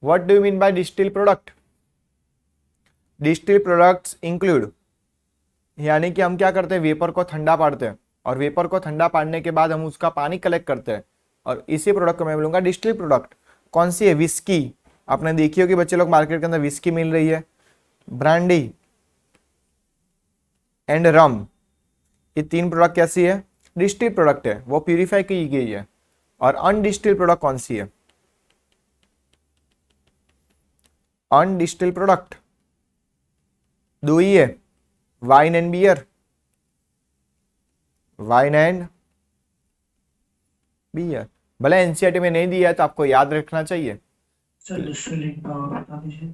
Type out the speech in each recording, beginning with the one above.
What do you mean by distil product? Distil products include, यानी कि हम क्या करते हैं, वेपर को ठंडा पाड़ते हैं और वेपर को ठंडा पाड़ने के बाद हम उसका पानी कलेक्ट करते हैं और इसी प्रोडक्ट को मैं बोलूंगा डिस्टिल प्रोडक्ट। कौन सी है? विस्की। आपने देखी होगी बच्चे लोग, मार्केट के अंदर विस्की मिल रही है, ब्रांडी एंड रम, ये तीन प्रोडक्ट कैसी है? डिस्टिल प्रोडक्ट है, वो प्यूरिफाई की गई है। और अनडिस्टिल प्रोडक्ट कौन सी है? अनडिस्टिल प्रोडक्ट दो ही है, wine and beer, wine and beer. भले एनसीईआरटी में नहीं दिया है तो आपको याद रखना चाहिए। सर डिस्टिलिंग का बता दीजिए।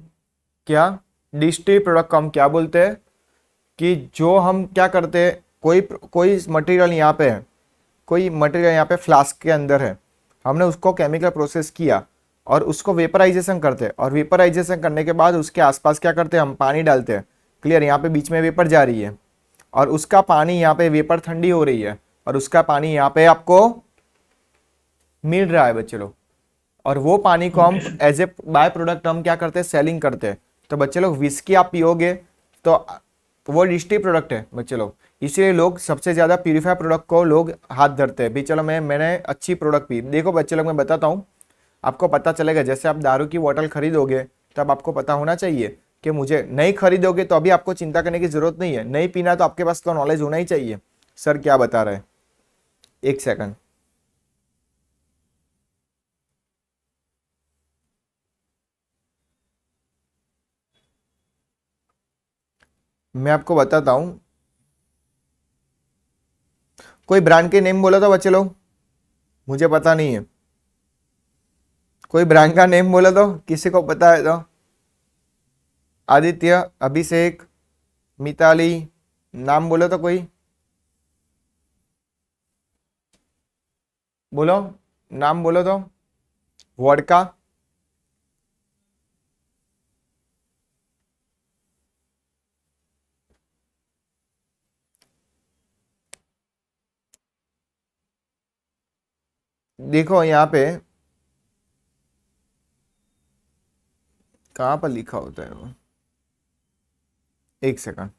क्या डिस्टिल प्रोडक्ट को हम क्या बोलते हैं कि जो हम क्या करते हैं, कोई कोई मटेरियल यहाँ पे है, कोई मटेरियल यहाँ पे फ्लास्क के अंदर है, हमने उसको केमिकल प्रोसेस किया और उसको वेपराइजेशन करते हैं और वेपराइजेशन करने के बाद उसके आसपास क्या करते हैं, हम पानी डालते हैं। क्लियर? यहाँ पे बीच में वेपर जा रही है और उसका पानी यहाँ पे वेपर ठंडी हो रही है और उसका पानी यहाँ पे आपको मिल रहा है बच्चे लोग, और वो पानी को हम okay sir. As a byproduct हम क्या करते हैं, सेलिंग करते हैं। तो बच्चे लोग विस्की आप पियोगे तो वो डिस्टिल प्रोडक्ट है बच्चे लोग, इसीलिए लोग सबसे ज्यादा प्यूरिफाई प्रोडक्ट को लोग हाथ धरते हैं। भी चलो मैंने अच्छी प्रोडक्ट पी। देखो बच्चे लोग, मैं बताता हूँ, आपको पता चलेगा। जैसे आप दारू की बोतल खरीदोगे तब आपको पता होना चाहिए कि मुझे, नहीं खरीदोगे तो अभी आपको चिंता करने की जरूरत नहीं है, नहीं पीना तो आपके पास तो नॉलेज होना ही चाहिए। सर क्या बता रहे हैं, एक सेकंड। मैं आपको बताता हूं, कोई ब्रांड के नेम बोला था बच्चे लोग, मुझे पता नहीं है। कोई ब्रांड का नेम बोला तो, किसी को पता है तो? आदित्य, अभिषेक, मिताली, नाम बोलो तो कोई, बोलो, नाम बोलो तो। वोडका, देखो यहाँ पे कहाँ पर लिखा होता है वो, एक सेकंड।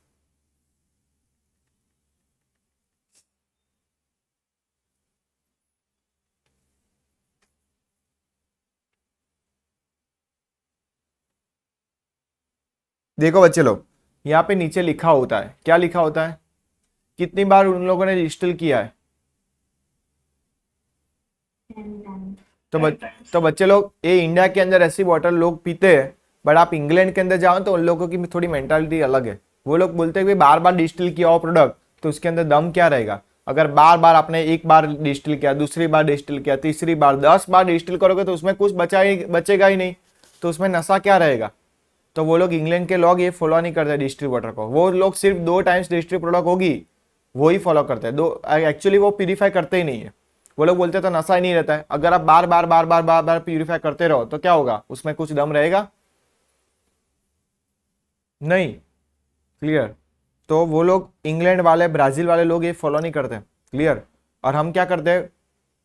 देखो बच्चे लोग, यहाँ पे नीचे लिखा होता है, क्या लिखा होता है, कितनी बार उन लोगों ने डिस्टिल किया है। तो बच, तो बच्चे लोग, ये इंडिया के अंदर ऐसी बॉटल लोग पीते हैं, बट आप इंग्लैंड के अंदर जाओ तो उन लोगों की थोड़ी मेंटालिटी अलग है। वो लोग बोलते हैं कि बार बार डिस्टिल किया हो प्रोडक्ट तो उसके अंदर दम क्या रहेगा। अगर बार बार आपने एक बार डिस्टिल किया, दूसरी बार डिस्टिल किया, तीसरी बार, 10 बार डिस्टिल करोगे तो उसमें कुछ बचेगा ही नहीं, तो उसमें नशा क्या रहेगा। तो वो लोग, इंग्लैंड के लोग ये फॉलो नहीं करते डिस्टिल वाटर को, वो लोग सिर्फ 2 टाइम्स डिस्टिल प्रोडक्ट होगी वो ही फॉलो करते हैं। दो एक्चुअली वो प्यूरिफाई करते ही नहीं है। वो लोग बोलते हैं तो नशा ही नहीं रहता है। अगर आप बार बार बार बार बार बार प्यूरिफाई करते रहो तो क्या होगा, उसमें कुछ दम रहेगा नहीं। क्लियर? तो वो लोग, इंग्लैंड वाले, ब्राजील वाले लोग ये फॉलो नहीं करते। क्लियर? और हम क्या करते हैं,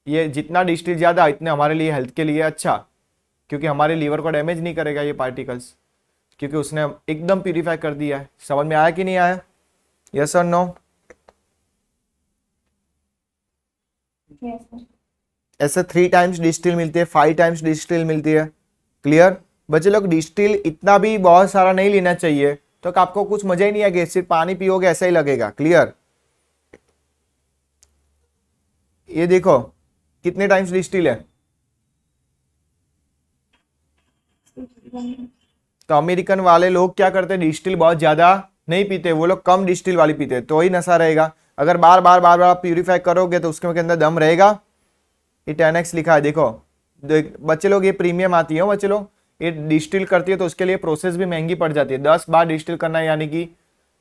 ये जितना डिस्टिल ज्यादा इतने हमारे लिए, हेल्थ के लिए अच्छा, क्योंकि हमारे लीवर को डैमेज नहीं करेगा ये पार्टिकल्स, क्योंकि उसने एकदम प्यूरिफाई कर दिया है। समझ में आया कि नहीं आया? यस और नो? ऐसे 3 टाइम्स डिस्टिल मिलती है, 5 टाइम्स डिस्टिल मिलती है। क्लियर? बच्चे लोग, डिस्टिल इतना भी बहुत सारा नहीं लेना चाहिए, तो आपको कुछ मजा ही नहीं आएगा, सिर्फ पानी पियोगे ऐसा ही लगेगा। क्लियर? ये देखो कितने टाइम्स डिस्टिल है। तो अमेरिकन वाले लोग क्या करते हैं, डिस्टिल बहुत ज्यादा नहीं पीते, वो लोग कम डिस्टिल वाली पीते हैं, तो ही नशा रहेगा। अगर बार बार बार बार प्यूरिफाई करोगे तो उसके अंदर दम रहेगा। ये 10x लिखा है, देखो बच्चे लोग, ये प्रीमियम आती है बच्चे लोग, ये डिस्टिल करती है तो उसके लिए प्रोसेस भी महंगी पड़ जाती है। 10 बार डिस्टिल करना है, यानी कि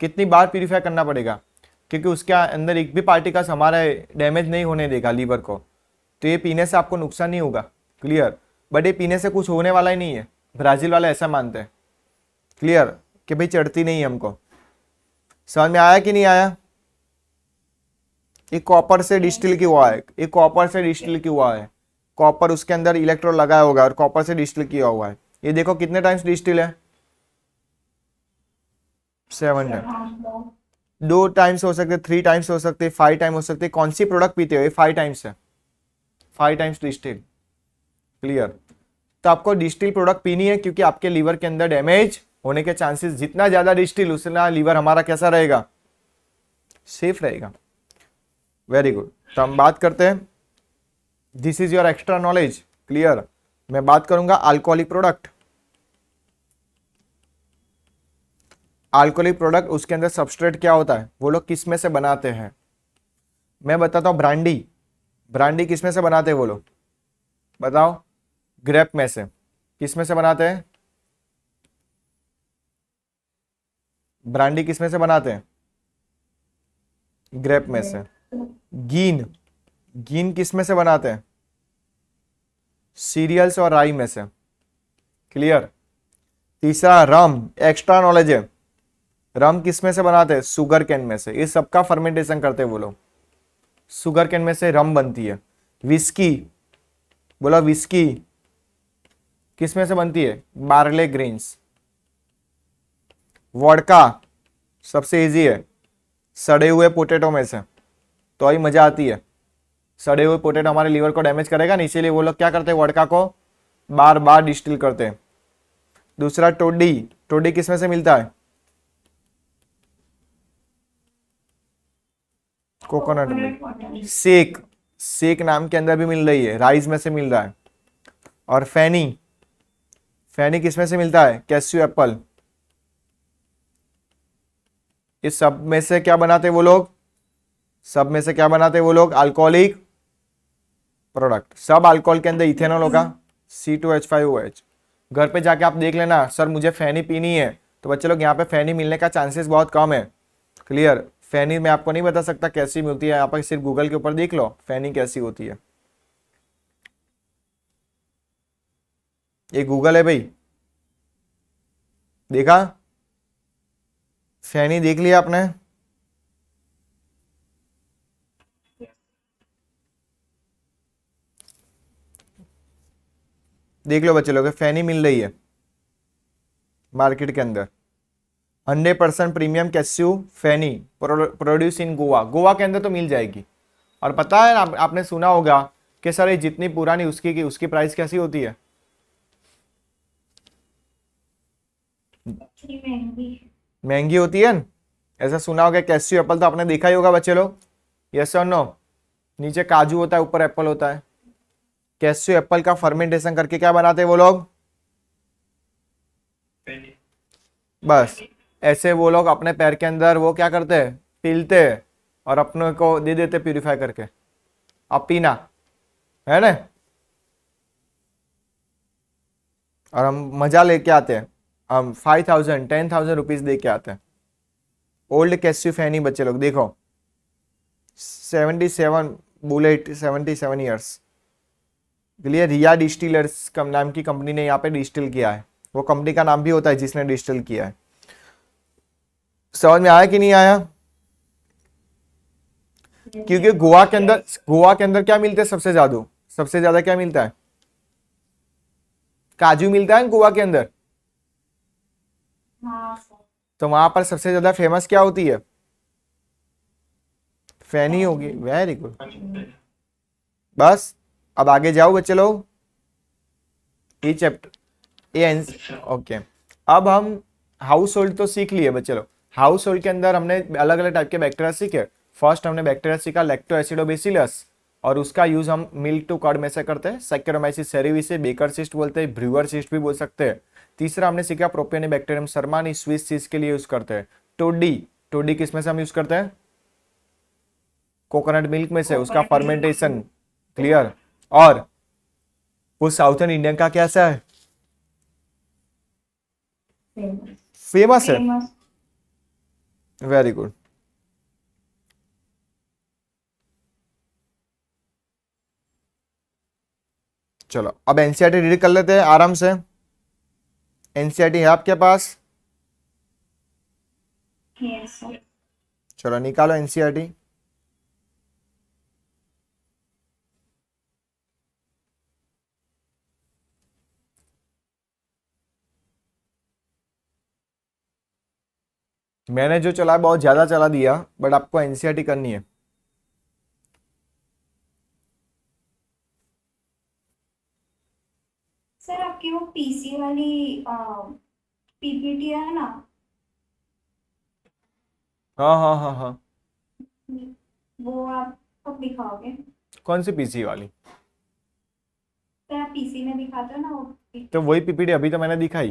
कितनी बार प्यूरिफाई करना पड़ेगा, क्योंकि उसके अंदर एक भी पार्टिकल्स हमारा डैमेज नहीं होने देगा लीवर को, तो ये पीने से आपको नुकसान नहीं होगा। क्लियर? बट ये पीने से कुछ होने वाला ही नहीं है, ब्राजील वाले ऐसा मानते हैं। क्लियर? कि भाई चढ़ती नहीं है हमको। समझ में आया कि नहीं आया? ये कॉपर से डिस्टिल क्यों हुआ है, ये कॉपर से डिस्टिल क्यों हुआ है, कॉपर उसके अंदर इलेक्ट्रोड लगाया होगा और कॉपर से डिस्टिल किया हुआ है। ये देखो कितने टाइम्स डिस्टिल है, 7 टाइम। हाँ 2 टाइम्स हो सकते, 3 टाइम्स हो सकते, 5 टाइम हो सकते। कौन सी प्रोडक्ट पीते हो? ये 5 टाइम्स है, 5 टाइम्स डिस्टिल। क्लियर? तो आपको डिस्टिल प्रोडक्ट पीनी है क्योंकि आपके लीवर के अंदर डैमेज होने के चांसेस, जितना ज्यादा डिस्टिल उतना लीवर हमारा कैसा रहेगा, सेफ रहेगा। Very good. तो हम बात करते हैं, this is your extra knowledge. Clear? मैं बात करूंगा अल्कोहलिक प्रोडक्ट। अल्कोहलिक प्रोडक्ट, उसके अंदर सबस्ट्रेट क्या होता है, वो लोग किस में से बनाते हैं? मैं बताता हूं, ब्रांडी। ब्रांडी किस में से बनाते हैं वो लोग, बताओ? ग्रेप में से। किस में से बनाते हैं ब्रांडी? किस में से बनाते हैं? ग्रेप में से। गीन, गीन किस में से बनाते हैं? सीरियल्स और राई में से। क्लियर? तीसरा रम, एक्स्ट्रा नॉलेज है। रम किस में से बनाते हैं? सुगर कैन में से। इस सबका फर्मेंटेशन करते हैं वो लोग, सुगर कैन में से रम बनती है। विस्की, बोला विस्की किस में से बनती है? Barley grains. वोडका सबसे इजी है, सड़े हुए पोटैटो में से, तो ही मजा आती है। सड़े हुए पोटैटो हमारे लीवर को डैमेज करेगा ना, इसीलिए वो लोग क्या करते हैं, वोडका को बार बार डिस्टिल करते हैं। दूसरा टोडी, टोडी किस में से मिलता है? Coconut milk. सेक, सेक नाम के अंदर भी मिल रही है, राइस में से मिल रहा है। और फैनी, फैनी किस में से मिलता है? Cashew Apple. इस सब में से क्या बनाते वो लोग? सब में से क्या बनाते वो लोग? Alcoholic product. सब अल्कोहल के अंदर इथेनॉल होगा, C2H5OH। घर पे जाके आप देख लेना, सर मुझे फैनी पीनी है, तो बच्चे लोग यहाँ पे फैनी मिलने का चांसेस बहुत कम है। क्लियर? फैनी मैं आपको नहीं बता सकता कैसी मिलती है, आप सिर्फ गूगल के ऊपर देख लो फैनी कैसी होती है। ये गूगल है भाई, देखा? फैनी देख लिया आपने? देख लो बच्चे लोग, फैनी मिल रही है मार्केट के अंदर। 100% premium cashew feni produce in Goa. Goa के अंदर तो मिल जाएगी। और पता है आपने सुना होगा कि सर ये जितनी पुरानी उसकी प्राइस कैसी होती है? महंगी होती है न? ऐसा सुना होगा, कैस्यू एप्पल तो आपने देखा ही होगा बच्चे लोग, यस और नो? नीचे काजू होता है, ऊपर एप्पल होता है। कैस्यू एप्पल का फर्मेंटेशन करके क्या बनाते हैं वो लोग? बस ऐसे वो लोग अपने पैर के अंदर वो क्या करते हैं, पीलते हैं और अपने को दे देते प्यूरिफाई करके, अब पीना है ना। और हम मजा लेके आते हैं, हम 5,000 10,000 रुपीज दे के आते हैं। ओल्ड कैस्यू फैनी बच्चे लोग देखो, 77 बुलेट, 77 ईयर्स। लिए रिया डिस्टिलर्स कम नाम की कंपनी ने यहाँ पे डिस्टिल किया है, वो कंपनी का नाम भी होता है जिसने डिस्टिल किया है। समझ में आया कि नहीं आया? क्योंकि गोवा के अंदर क्या मिलते हैं सबसे ज्यादा? सबसे ज्यादा क्या मिलता है? काजू मिलता है गोवा के अंदर। तो वहां पर सबसे ज्यादा फेमस क्या होती है? फैनी होगी। Very good. बस अब आगे जाओ बच्चे लोग, ये चैप्टर ये ओके। अब हम हाउस होल्ड तो सीख लिए बच्चे लोग। हाउस होल्ड के अंदर हमने अलग अलग टाइप के बैक्टीरिया सीखे। फर्स्ट हमने बैक्टीरिया सीखा लैक्टोएसिडोबैसिलस, और उसका यूज हम मिल्क टू कर्ड में से करते हैं। सैक्रोमाइसिस सेरेविसे, बेकर सिस्ट बोलते हैं, ब्रूअर सिस्ट भी बोल सकते हैं। तीसरा हमने सीखा प्रोपियोनिबैक्टीरियम शर्मानी, स्विस चीज के लिए यूज करते हैं। टोडी, टोडी किस में से हम यूज करते हैं? कोकोनट मिल्क में से, उसका फर्मेंटेशन। क्लियर? और वो साउथर्न इंडियन का कैसा है? फेमस है। Very good. चलो अब एनसीईआरटी रीड कर लेते हैं आराम से। एनसीईआरटी है आपके पास? चलो निकालो एनसीईआरटी। मैंने जो चला बहुत ज्यादा चला दिया, बट आपको एनसीईआरटी करनी है। सर आपकी वो पीसी वाली पीपीटी है ना, हाँ हाँ हाँ हाँ। वो आप कब दिखाओगे? कौन सी पीसी वाली? सर आप पीसी में दिखाते हो ना वो तो वही पीपीटी अभी तो मैंने दिखाई।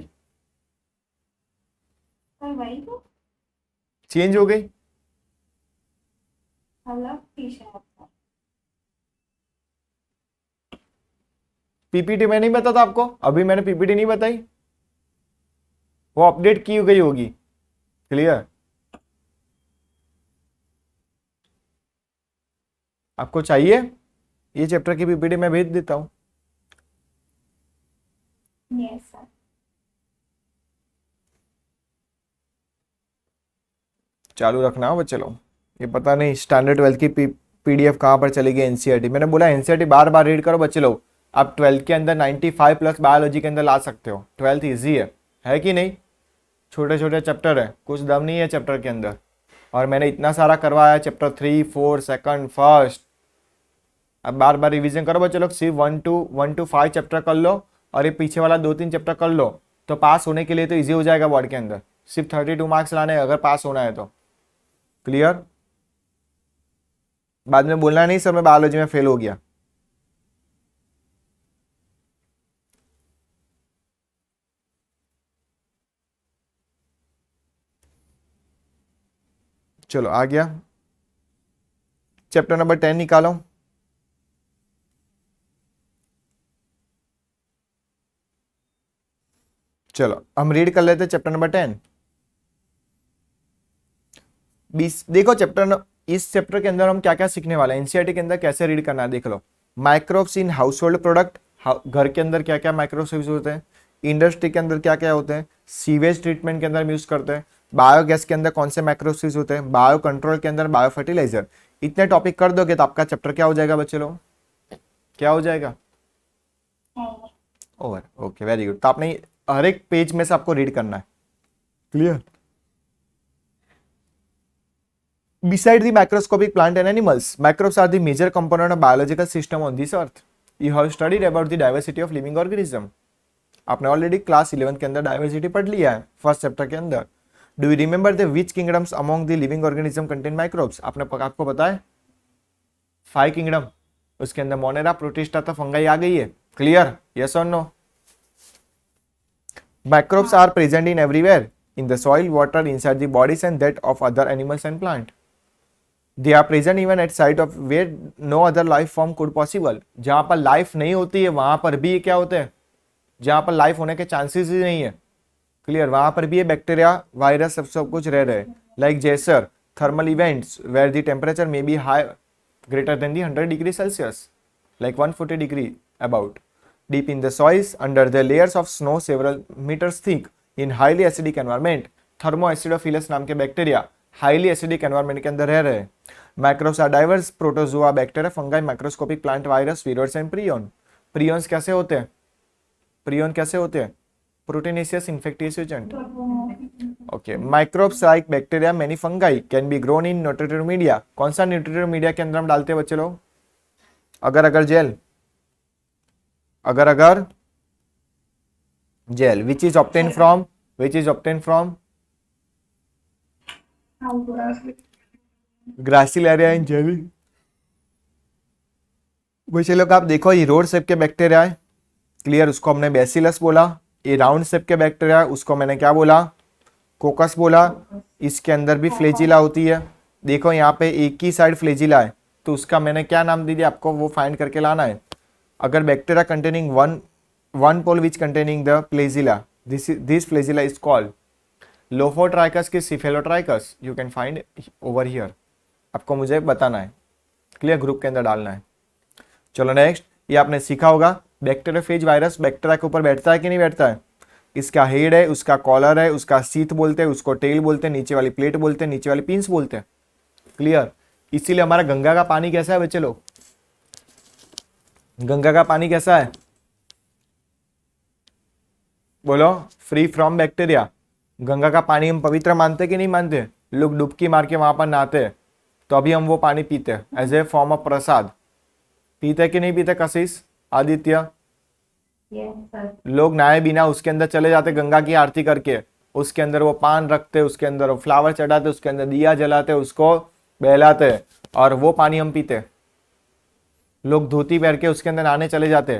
सर वही तो चेंज हो गई। अलग पीस है आपका। पीपीटी में नहीं बताता आपको? अभी मैंने पीपीटी नहीं बताई, वो अपडेट की गई होगी। क्लियर? आपको चाहिए ये चैप्टर की पीपीटी? मैं भेज देता हूँ। Yes sir. चालू रखना हो बच्चे लोग। ये पता नहीं स्टैंडर्ड 12 की पीडीएफ कहाँ पर चली गई एनसीईआरटी। मैंने बोला एनसीईआरटी बार बार रीड करो बच्चे लोग। आप 12 के अंदर 95 प्लस बायोलॉजी के अंदर ला सकते हो। 12th ईजी है कि नहीं? छोटे छोटे चैप्टर है, कुछ दम नहीं है चैप्टर के अंदर। और मैंने इतना सारा करवाया, चैप्टर 3, 4, सेकंड, फर्स्ट। अब बार बार रिवीजन करो बच्चे लोग। सिर्फ 1 to 5 चैप्टर कर लो और ये पीछे वाला 2-3 चैप्टर कर लो, तो पास होने के लिए तो इजी हो जाएगा बोर्ड के अंदर। सिर्फ 32 मार्क्स लाने हैं अगर पास होना है तो। क्लियर? बाद में बोलना नहीं सर मैं बायोलॉजी में फेल हो गया। चलो आ गया। चैप्टर नंबर 10 निकालो। चलो हम रीड कर लेते हैं चैप्टर नंबर 10। 20 देखो इस चैप्टर के अंदर हम क्या क्या सीखने वाले हैं, एनसीईआरटी के अंदर कैसे रीड करना है देख लो। Microbes in household product, घर के अंदर क्या क्या माइक्रोब्स यूज होते हैं, इंडस्ट्री के अंदर क्या क्या होते हैं, सीवेज ट्रीटमेंट के अंदर यूज करते हैं, बायोगैस के अंदर कौन से माइक्रोब्स यूज होते हैं, बायो कंट्रोल के अंदर बायो फर्टिलाइजर। इतने टॉपिक कर दोगे तो आपका चैप्टर क्या हो जाएगा बच्चे लोग? क्या हो जाएगा? ओवर। Okay very good. तो आपने हर एक पेज में से आपको रीड करना है। Clear? Beside the macroscopic plant and animals, microbes are the major component of biological system on this earth. You have studied about the diversity of living organism. आपने already class 11 के अंदर diversity पढ़ लिया है first chapter के अंदर। Do you remember the which kingdoms among the living organism contain microbes? आपको पता है 5 किंगडम, उसके अंदर मोनेरा, प्रोटिस्टा तो फंगाई आ गई है। क्लियर? यस और no? Microbes are present in everywhere, in the soil, water, inside the bodies and that of other animals and plant. They are present even at site of where no other life form could possible. जहां पर life नहीं होती है वहां पर भी क्या होते हैं? जहां पर लाइफ होने के चांसेस ही नहीं है। क्लियर? वहां पर भी ये बैक्टीरिया, वायरस सब कुछ रह रहे हैं। लाइक जैसर thermal events where the temperature may be high greater than the 100 degree Celsius, like 140 degree about. Deep in the soils, under the layers of snow several meters thick, in highly acidic environment, थर्मोएसिडोफिलस नाम के bacteria highly acidic environment के अंदर रह रहे हैं। Microbes are diverse, protozoa, bacteria, fungi, microscopic plant, virus, viroids and prion. Prions कैसे होते हैं? प्रियन कैसे होते हैं? Proteinaceous infectious agent. Okay. Microbes like bacteria, many fungi can be grown in nutritive media. कौन सा न्यूट्रिटिव मीडिया के अंदर हम डालते हैं बच्चे लोग? अगर agar gel, agar agar gel, which is obtain from, which is obtain from Gracilaria in jelly. बच्चे लोग आप देखो ये रोड शेप के बैक्टीरिया है। क्लियर? उसको हमने बेसिलस बोला। ये राउंड शेप के बैक्टीरिया उसको मैंने क्या बोला? कोकस बोला। इसके अंदर भी फ्लेजिला होती है। देखो यहाँ पे एक ही साइड फ्लेजिला है तो उसका मैंने क्या नाम दे दिया आपको, वो फाइंड करके लाना है। अगर bacteria containing one pole which containing the flagella, this flagella is called lophotrichous की cephalotrichous. You can find over here. आपको मुझे बताना है। क्लियर? ग्रुप के अंदर डालना है। चलो नेक्स्ट, ये आपने सीखा होगा बैक्टीरियोफेज वायरस बैक्टीरिया के ऊपर बैठता है कि नहीं बैठता है? इसका हेड है, उसका कॉलर है, उसका सीथ बोलते हैं, उसको टेल बोलते हैं, नीचे वाली प्लेट बोलते हैं, नीचे वाली पिंस बोलते हैं। क्लियर? इसीलिए हमारा गंगा का पानी कैसा है बच्चे लोग? गंगा का पानी कैसा है? बोलो। Free from bacteria. गंगा का पानी हम पवित्र मानते कि नहीं मानते? लोग डुबकी मार के वहां पर नहाते हैं, तो अभी हम वो पानी पीते हैं एज ए फॉर्म ऑफ प्रसाद। पीते कि नहीं पीते कशिश, आदित्य? Yes sir. लोग नहाए बिना उसके अंदर चले जाते गंगा की आरती करके, उसके अंदर वो पान रखते, उसके अंदर वो फ्लावर चढ़ाते, उसके अंदर दिया जलाते, उसको बहलाते, और वो पानी हम पीते। लोग धोती पहन के उसके अंदर नहाने चले जाते,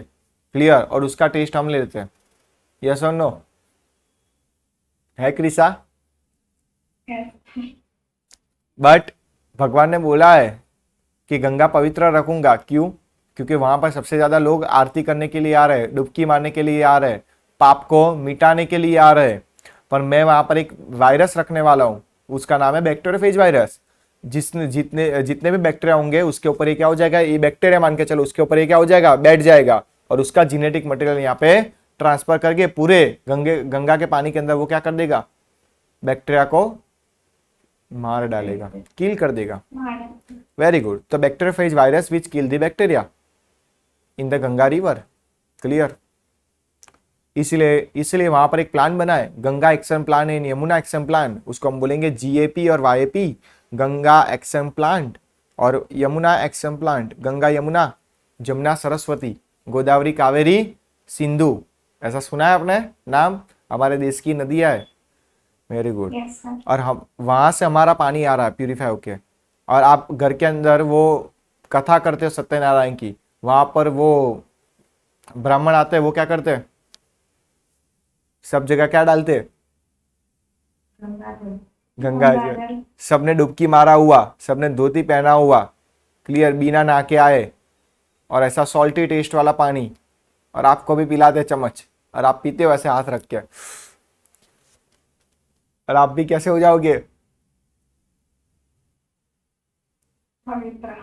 क्लियर, और उसका टेस्ट हम लेते हैं। यस और नो है क्रिसा? यस। बट भगवान ने बोला है कि गंगा पवित्र रखूंगा। क्यों? क्योंकि वहां पर सबसे ज्यादा लोग आरती करने के लिए आ रहे हैं, डुबकी मारने के लिए आ रहे हैं, पाप को मिटाने के लिए आ रहे हैं। पर मैं वहां पर एक वायरस रखने वाला हूं, उसका नाम है बैक्टीरियोफेज वायरस। जिसने जितने जितने भी बैक्टीरिया होंगे उसके ऊपर ये क्या हो जाएगा, ये बैक्टीरिया मान के चलो, उसके ऊपर ये क्या हो जाएगा, बैठ जाएगा, और उसका जेनेटिक मटेरियल यहाँ पे ट्रांसफर करके पूरे गंगा के पानी के अंदर वो क्या कर देगा, बैक्टीरिया को मार डालेगा, किल कर देगा। Very good. तो bacteriophage virus which kill the bacteria in the Ganga river, clear. इसलिए वहां पर एक प्लान बना है, Ganga action plan and Yamuna action plan, उसको हम बोलेंगे GAP और YAP, गंगा एक्शन प्लांट और यमुना एक्शन प्लांट। गंगा यमुना, जमुना सरस्वती, गोदावरी कावेरी सिंधु, ऐसा सुना है आपने नाम? हमारे देश की नदियां है। Very good. Yes sir. और हम वहां से हमारा पानी आ रहा है प्यूरिफाई होके, और आप घर के अंदर वो कथा करते हो सत्यनारायण की, वहां पर वो ब्राह्मण आते हैं, वो क्या करते हैं, सब जगह क्या डालते हैं, गंगा जल। सबने डुबकी मारा हुआ, सबने धोती पहना हुआ, क्लियर, बिना नहा के आए, और ऐसा सॉल्टी टेस्ट वाला पानी, और आपको भी पिलाते चम्मच, और आप पीते हो ऐसे हाथ रख के, और आप भी कैसे हो जाओगे, पवित्र।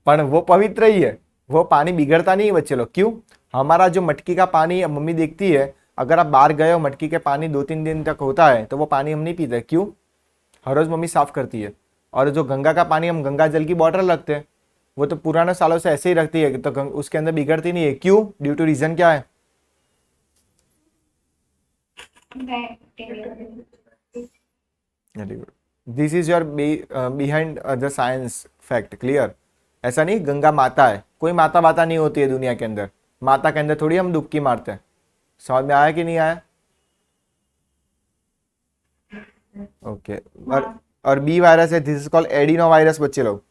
पर वो पवित्र ही है, वो पानी बिगड़ता नहीं है बच्चे लोग। क्यों? हमारा जो मटकी का पानी अब मम्मी देखती है, अगर आप बाहर गए हो मटकी के पानी 2-3 दिन तक होता है, तो वो पानी हम नहीं पीते। क्यों? हर रोज मम्मी साफ करती है। और जो गंगा का पानी, हम गंगा जल की बॉटल रखते हैं, वो तो पुराने सालों से ऐसे ही रखती है, तो उसके अंदर बिगड़ती नहीं है। क्यों? ड्यू टू रीजन क्या है? Very good. This is your behind the science fact, clear. ऐसा नहीं गंगा माता है, कोई माता वाता नहीं होती है दुनिया के अंदर, माता के अंदर थोड़ी हम डुबकी मारते हैं। समझ में आया कि नहीं आया? ओके। और बी वायरस है, this is called adeno virus. बच्चे लोग,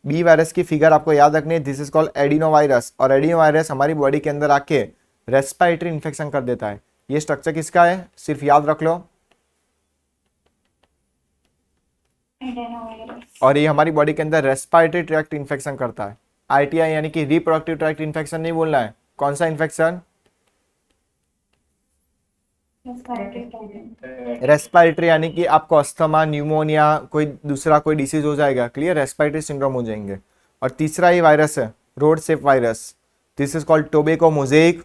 बी वायरस की फिगर आपको याद रखनी है, this is called adeno virus. और एडिनो वायरस हमारी बॉडी के अंदर आके रेस्पिरेटरी इन्फेक्शन कर देता है। ये स्ट्रक्चर किसका है, सिर्फ याद रख लो। और ये हमारी बॉडी के अंदर रेस्पिरेटरी ट्रैक्ट इन्फेक्शन करता है। ITI यानी कि रिप्रोडक्टिव ट्रैक्ट इन्फेक्शन नहीं बोलना है। कौन सा इन्फेक्शन? रेस्पिरेटरी, यानी कि आपको अस्थमा, न्यूमोनिया, कोई दूसरा कोई डिसीज हो जाएगा, क्लियर, रेस्पिरेटरी सिंड्रोम हो जाएंगे। और तीसरा ये वायरस है, road safe virus, this is called tobacco mosaic.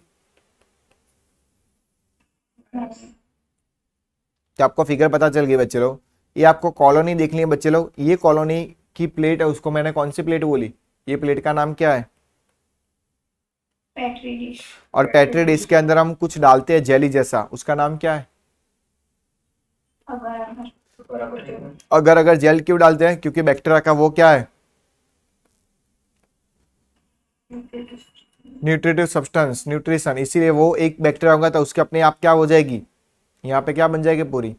तो आपको फिगर पता चल गई बच्चे लोग। ये आपको कॉलोनी देखनी है बच्चे लोग, ये कॉलोनी की प्लेट है, उसको मैंने कौन सी प्लेट बोली, ये प्लेट का नाम क्या है? Petri dish. और पेट्री डिश के अंदर हम कुछ डालते हैं जेली जैसा, उसका नाम क्या है? अगर जेल क्यों डालते हैं? क्योंकि बैक्टीरिया का वो क्या है, न्यूट्रिटिव सब्सटेंस, न्यूट्रिशन, इसीलिए वो एक बैक्टीरिया होगा तो उसके अपने आप क्या हो जाएगी, यहाँ पे क्या बन जाएगी पूरी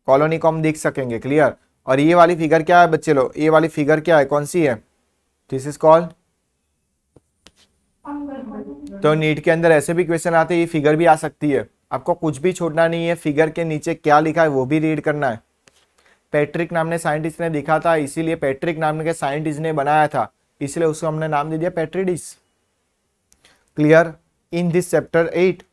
कॉलोनी को हम देख सकेंगे, क्लियर। और ये वाली फिगर क्या है बच्चे लोग, ये वाली फिगर क्या है, कौन सी है? This is called. तो नीट के अंदर ऐसे भी क्वेश्चन आते हैं, ये फिगर भी आ सकती है, आपको कुछ भी छोड़ना नहीं है, फिगर के नीचे क्या लिखा है वो भी रीड करना है। पैट्रिक नाम ने साइंटिस्ट ने देखा था, इसीलिए पैट्रिक नाम के साइंटिस्ट ने बनाया था, इसलिए उसको हमने नाम दे दिया petri dish, clear. In this chapter 8,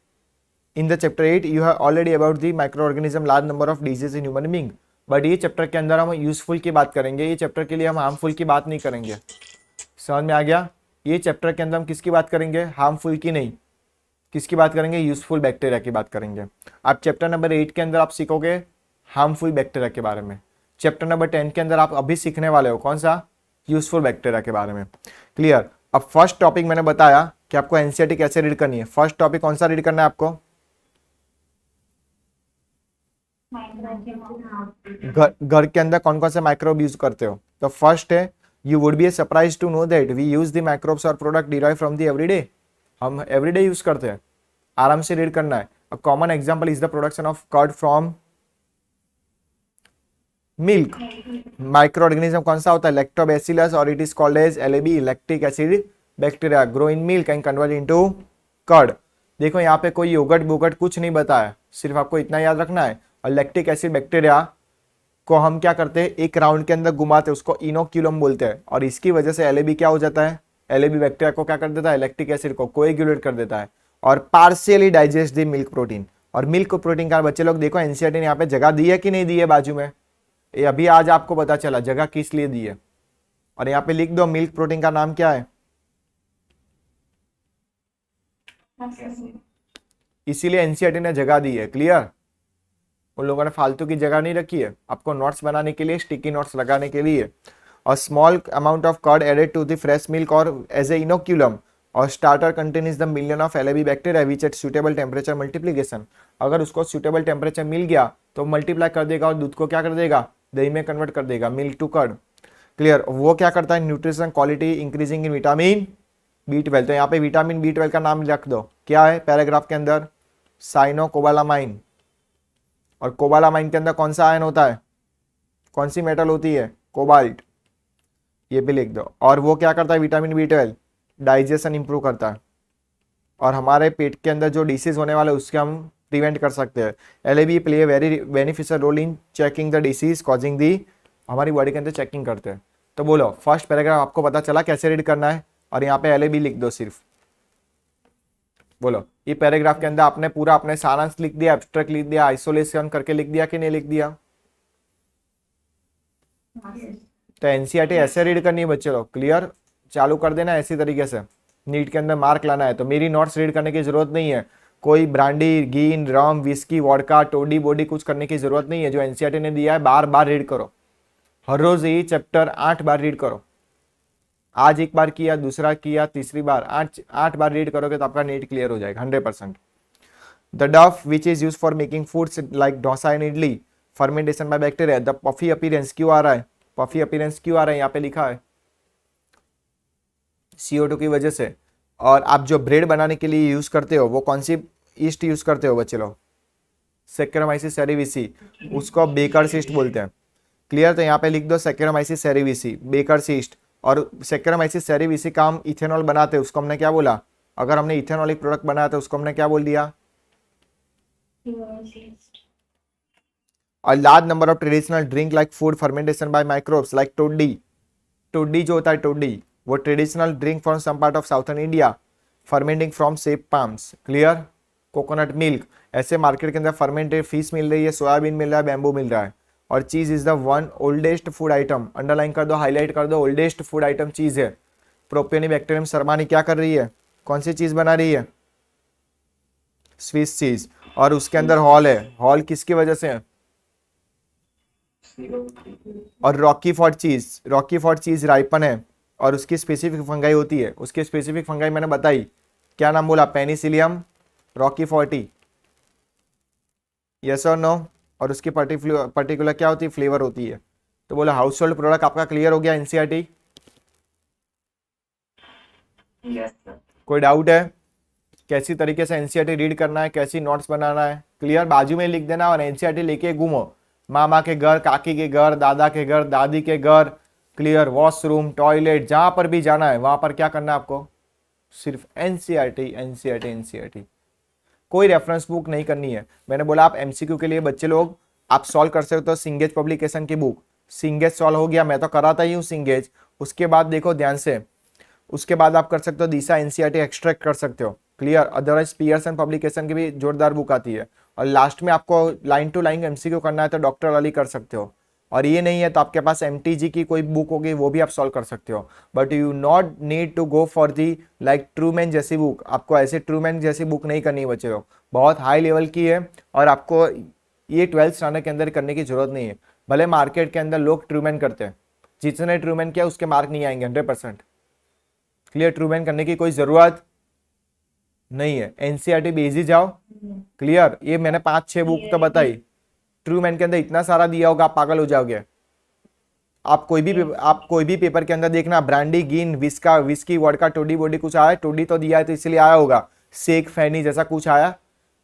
in the chapter 8 you have already about the microorganism large number of diseases in human being, but ये चैप्टर के अंदर हम यूजफुल की बात करेंगे, ये चैप्टर के लिए हम हार्मफुल की बात नहीं करेंगे। समझ में आ गया? ये चैप्टर के अंदर हम किसकी बात करेंगे, हार्मफुल की नहीं, किसकी बात करेंगे, यूजफुल बैक्टीरिया की बात करेंगे। आप चैप्टर नंबर 8 के अंदर आप सीखोगे हार्मफुल बैक्टीरिया के बारे में, चैप्टर नंबर 10 के अंदर आप अभी सीखने वाले हो कौन सा, यूजफुल बैक्टीरिया के बारे में, क्लियर। अब फर्स्ट टॉपिक मैंने बताया कि आपको एनसीईआरटी कैसे रीड करनी है। फर्स्ट टॉपिक कौन सा रीड करना है आपको? घर के अंदर कौन कौन से माइक्रोब यूज करते हो? तो फर्स्ट है, you would be surprise to know that we use the microbes or product derive from the everyday. हम एवरीडे यूज करते हैं, आराम से रीड करना है। A common example is the production of curd from milk. Microorganism कौन सा होता है? लैक्टोबैसिलस, और it is called as LAB, lactic acid bacteria, grow in milk and convert into curd. देखो यहाँ पे कोई योगर्ट बोगर्ट कुछ नहीं बताया, सिर्फ आपको इतना याद रखना है। और लैक्टिक एसिड बैक्टीरिया को हम क्या करते हैं, एक राउंड के अंदर घुमाते हैं, उसको इनोक्यूलम बोलते हैं। और इसकी वजह से LAB क्या हो जाता है? LAB बैक्टीरिया को क्या कर देता है? लैक्टिक एसिड को कोएगुलेट कर देता है और partially digest the milk protein. और मिल्क प्रोटीन का बच्चे लोग देखो एनसीईआरटी ने यहाँ पे जगह दी है कि नहीं दी है बाजू में? ये अभी आज आपको पता चला जगह किस लिए दी है। और यहाँ पे लिख दो मिल्क प्रोटीन का नाम क्या है, इसीलिए एनसीईआरटी ने जगह दी है। क्लियर? उन लोगों ने फालतू की जगह नहीं रखी है, आपको नोट्स बनाने के लिए, स्टिकी नोट्स लगाने के लिए। और small amount of curd added to the fresh milk और एज ए इनोक्यूलम और starter contains the million of LAB bacteria which at suitable temperature multiplication. अगर उसको सुटेबल टेम्परेचर मिल गया तो मल्टीप्लाई कर देगा और दूध को क्या कर देगा? दही में कन्वर्ट कर देगा, मिल्क टू कर्ड। क्लियर? वो क्या करता है? Nutrition quality increasing in vitamin B12। तो यहाँ पे विटामिन B12 का नाम रख दो, क्या है पैराग्राफ के अंदर? साइनोकोबालामाइन। और कोबालामाइन के अंदर कौन सा आयन होता है? कौन सी मेटल होती है? कोबाल्ट। ये भी लिख दो। और वो क्या करता है? विटामिन B12 डाइजेशन इंप्रूव करता है और हमारे पेट के अंदर जो डिसीज होने वाले उसके हम प्रिवेंट कर सकते हैं। LAB play very beneficial role in checking the disease causing the, हमारी बॉडी के अंदर चेकिंग करते हैं। तो बोलो फर्स्ट पैराग्राफ आपको पता चला कैसे रीड करना है? और यहाँ पे LAB लिख दो सिर्फ। बोलो ये पैराग्राफ के अंदर आपने पूरा अपने सारांश लिख दिया, एब्स्ट्रैक्ट लिख दिया, आइसोलेशन करके लिख दिया कि नहीं लिख दिया? तो एनसीईआरटी ऐसे रीड करनी है बच्चे लोग। क्लियर? चालू कर देना ऐसी तरीके से। नीट के अंदर मार्क लाना है तो मेरी नोट्स रीड करने की जरूरत नहीं है, कोई ब्रांडी गीन rum whisky vodka Todi body कुछ करने की जरूरत नहीं है। जो एनसीईआरटी ने दिया है बार बार रीड करो, हर रोज ये चैप्टर 8 बार रीड करो। आज एक बार किया, दूसरा किया, तीसरी बार, 8 बार रीड करोगे तो आपका नीट क्लियर हो जाएगा 100%। द डफ which is use for making foods like dosa and idli, fermentation by bacteria. The puffy appearance क्यों आ रहा है? पफी अपीयरेंस क्यों आ रहा है? यहाँ पे लिखा है CO2 की वजह से। और आप जो ब्रेड बनाने के लिए यूज करते हो वो कौन सी ईस्ट यूज करते हो बच्चे लोग? सेक्रोमाइसिस सेरेविसी, उसको बेकर्स ईस्ट बोलते हैं। क्लियर? तो यहाँ पे लिख दो सेक्रोमाइसिस सेरेविसी, बेकर्स ईस्ट। और सेक्रोमाइसिस सेरेविसी का हम इथेनॉल बनाते हैं, उसको हमने क्या बोला? अगर हमने इथेनॉलिक प्रोडक्ट बनाया तो उसको हमने क्या बोल दिया? A large number of traditional drink like food fermentation by microbes like toddy, toddy जो होता है toddy, वो traditional drink from some part of southern India, fermenting from sap palms. Clear? Coconut milk, ऐसे मार्केट के अंदर fermented fish मिल रही है, soybean मिल रहा है, बैम्बू मिल रहा है। और चीज is the one oldest food item, underline कर दो, हाईलाइट कर दो, ओल्डेस्ट फूड आइटम चीज है। प्रोपियोनिबैक्टीरियम शर्मानी क्या कर रही है? कौन सी चीज बना रही है? Swiss cheese. और उसके अंदर हॉल है, हॉल किसकी वजह से है? और रॉकी फॉर्ट चीज राइपन है और उसकी स्पेसिफिक फंगाई होती है। उसकी स्पेसिफिक फंगाई मैंने बताई, क्या नाम बोला? Penicillium Rocky forty. यस और नो? और उसकी पर्टिकुलर क्या होती है? फ्लेवर होती है। तो बोला हाउस होल्ड प्रोडक्ट आपका क्लियर हो गया एनसीईआरटी? Yes sir. कोई डाउट है कैसी तरीके से एनसीईआरटी रीड करना है, कैसी नोट्स बनाना है? क्लियर? बाजू में लिख देना और एनसीईआरटी लेके घूमो, मामा के घर, काकी के घर, दादा के घर, दादी के घर। क्लियर? वॉशरूम, टॉयलेट, जहां पर भी जाना है वहां पर क्या करना है आपको? सिर्फ एनसीईआरटी एनसीईआरटी एनसीईआरटी। कोई रेफरेंस बुक नहीं करनी है। मैंने बोला आप एमसीक्यू के लिए बच्चे लोग आप सॉल्व कर सकते हो सिंगेज पब्लिकेशन की बुक। सिंगेज सॉल्व हो गया, मैं तो कराता ही हूँ सिंगेज। उसके बाद देखो ध्यान से, उसके बाद आप कर सकते हो दिशा एनसीईआरटी एक्सट्रैक्ट कर सकते हो। क्लियर? अदरवाइज पियर्सन पब्लिकेशन की भी जोरदार बुक आती है। और लास्ट में आपको लाइन टू लाइन एमसीक्यू करना है तो डॉक्टर वाली कर सकते हो। और ये नहीं है तो आपके पास एमटीजी की कोई बुक होगी वो भी आप सॉल्व कर सकते हो। But you not need to go for the like Trueman जैसी बुक। आपको ऐसे ट्रूमैन जैसी बुक नहीं करनी है बच्चे लोग, बहुत हाई लेवल की है और आपको ये 12th स्टैंडर्ड के अंदर करने की जरूरत नहीं है। भले मार्केट के अंदर लोग ट्रूमैन करते हैं, जितने ट्रूमैन किया उसके मार्क नहीं आएंगे 100%। क्लियर, ट्रू मैन करने की कोई जरूरत नहीं है। एनसीईआरटी बेसिस जाओ। क्लियर, ये मैंने 5-6 बुक तो बताई। ट्रू मैन के अंदर इतना सारा दिया होगा, आप पागल हो जाओगे। आप कोई भी पेपर के अंदर देखना, ब्रांडी, गिन, विस्का, विस्की, वोडका, टोडी बोडी कुछ आया, टोडी तो दिया है तो इसलिए आया होगा, सेक, फैनी जैसा कुछ आया,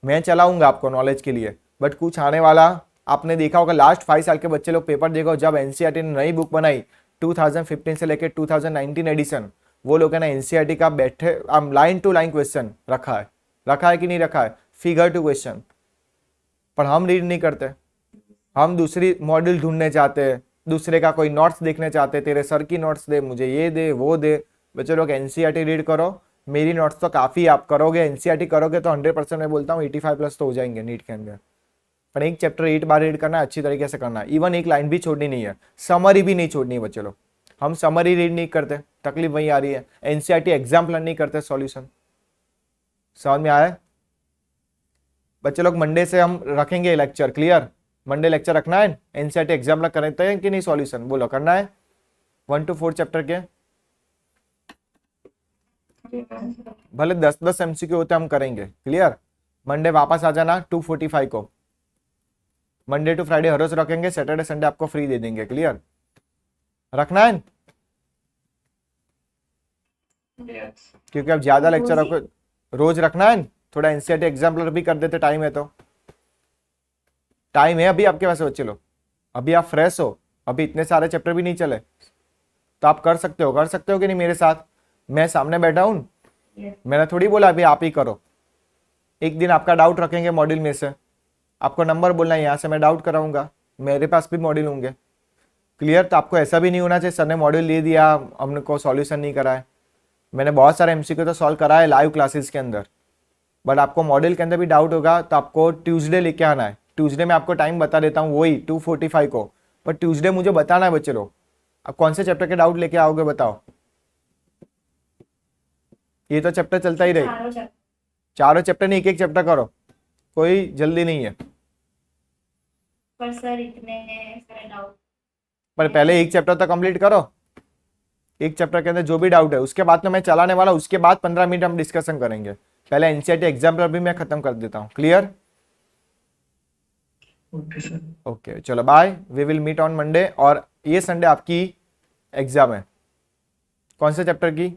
मैं चलाऊंगा आपको नॉलेज के लिए, बट कुछ आने वाला। आपने देखा होगा लास्ट 5 साल के बच्चे लोग पेपर देखो, जब एनसीईआरटी ने नई बुक बनाई 2015 से लेकर 2019 एडिशन, वो लोग है ना एनसीईआरटी का बैठे लाइन टू लाइन क्वेश्चन रखा है कि नहीं रखा है, फिगर टू क्वेश्चन, पर हम रीड नहीं करते। हम दूसरी मॉड्यूल ढूंढने चाहते हैं, दूसरे का कोई नोट्स देखने चाहते हैं, तेरे सर की नोट्स दे, मुझे ये दे वो दे। बच्चे लोग एनसीईआरटी रीड करो, मेरी नोट्स तो काफ़ी आप करोगे, एनसीईआरटी करोगे तो 100% मैं बोलता हूँ 85+ तो हो जाएंगे नीट के अंदर। पर एक चैप्टर 8 बार रीड करना है, अच्छी तरीके से करना है, इवन एक लाइन भी छोड़नी नहीं है, समरी भी नहीं छोड़नी है बच्चे लोग। हम समरी रीड नहीं करते, तकलीफ वही आ रही है। एनसीईआरटी एग्जाम प्लान नहीं करते, सॉल्यूशन समझ में आया बच्चे लोग? मंडे से हम रखेंगे लेक्चर, क्लियर, मंडे लेक्चर रखना है। एनसीईआरटी एग्जाम प्लान करते हैं कि नहीं, सॉल्यूशन बोलो करना है 1 to 4 चैप्टर के, भले 10-10 एमसीक्यू होते हम करेंगे, क्लियर। मंडे वापस आ जाना 2:45 को, मंडे टू फ्राइडे हर रोज रखेंगे, सैटरडे संडे आपको फ्री दे देंगे, क्लियर, रखना है क्योंकि अब ज्यादा लेक्चर आपको रोज रखना है। थोड़ा एनसीईआरटी एग्जाम्पलर भी कर देते, टाइम है तो, टाइम है अभी आपके पास बच्चे लोग, अभी आप फ्रेश हो, अभी इतने सारे चैप्टर भी नहीं चले, तो आप कर सकते हो कि नहीं मेरे साथ, मैं सामने बैठा हूं, मैंने थोड़ी बोला अभी आप ही करो। एक दिन आपका डाउट रखेंगे मॉड्यूल में से, आपको नंबर बोलना है, यहाँ से मैं डाउट कराऊंगा, मेरे पास भी मॉड्यूल होंगे, क्लियर। तो आपको ऐसा भी नहीं होना चाहिए सर ने मॉड्यूल ले दिया हमने को सॉल्यूशन नहीं करा है। मैंने बहुत सारे एमसीक्यू तो सॉल्व करा है लाइव क्लासेस के अंदर, बट आपको मॉड्यूल के अंदर भी डाउट होगा तो आपको ट्यूसडे लेके आना है। ट्यूसडे में आपको टाइम बता देता हूँ, वही 2:45 को, पर ट्यूसडे मुझे बताना है बच्चे लोग, अब कौन से चैप्टर के डाउट लेके आओगे बताओ। ये तो चैप्टर चलता ही रहे, चारों चैप्टर नहीं, एक चैप्टर करो, कोई जल्दी नहीं है। पर सर इतने सारे डाउट, पर पहले एक चैप्टर तो कंप्लीट करो, एक चैप्टर के अंदर जो भी डाउट है उसके बाद तो मैं चलाने वाला, उसके बाद 15 मिनट हम डिस्कशन करेंगे। पहले एनसीईआरटी एग्जाम्पलर भी मैं खत्म कर देता हूँ, क्लियर। Okay sir. ओके चलो bye, we will meet on Monday. और ये संडे आपकी एग्जाम है, कौन से चैप्टर की?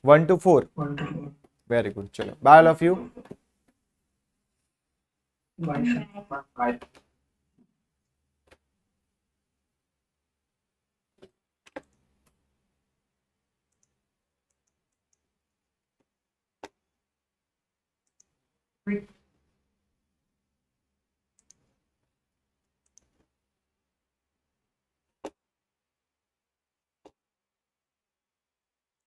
1 to 4, वंडरफुल। वेरी गुड, चलो bye all of you. Bye sir. Bye. Great.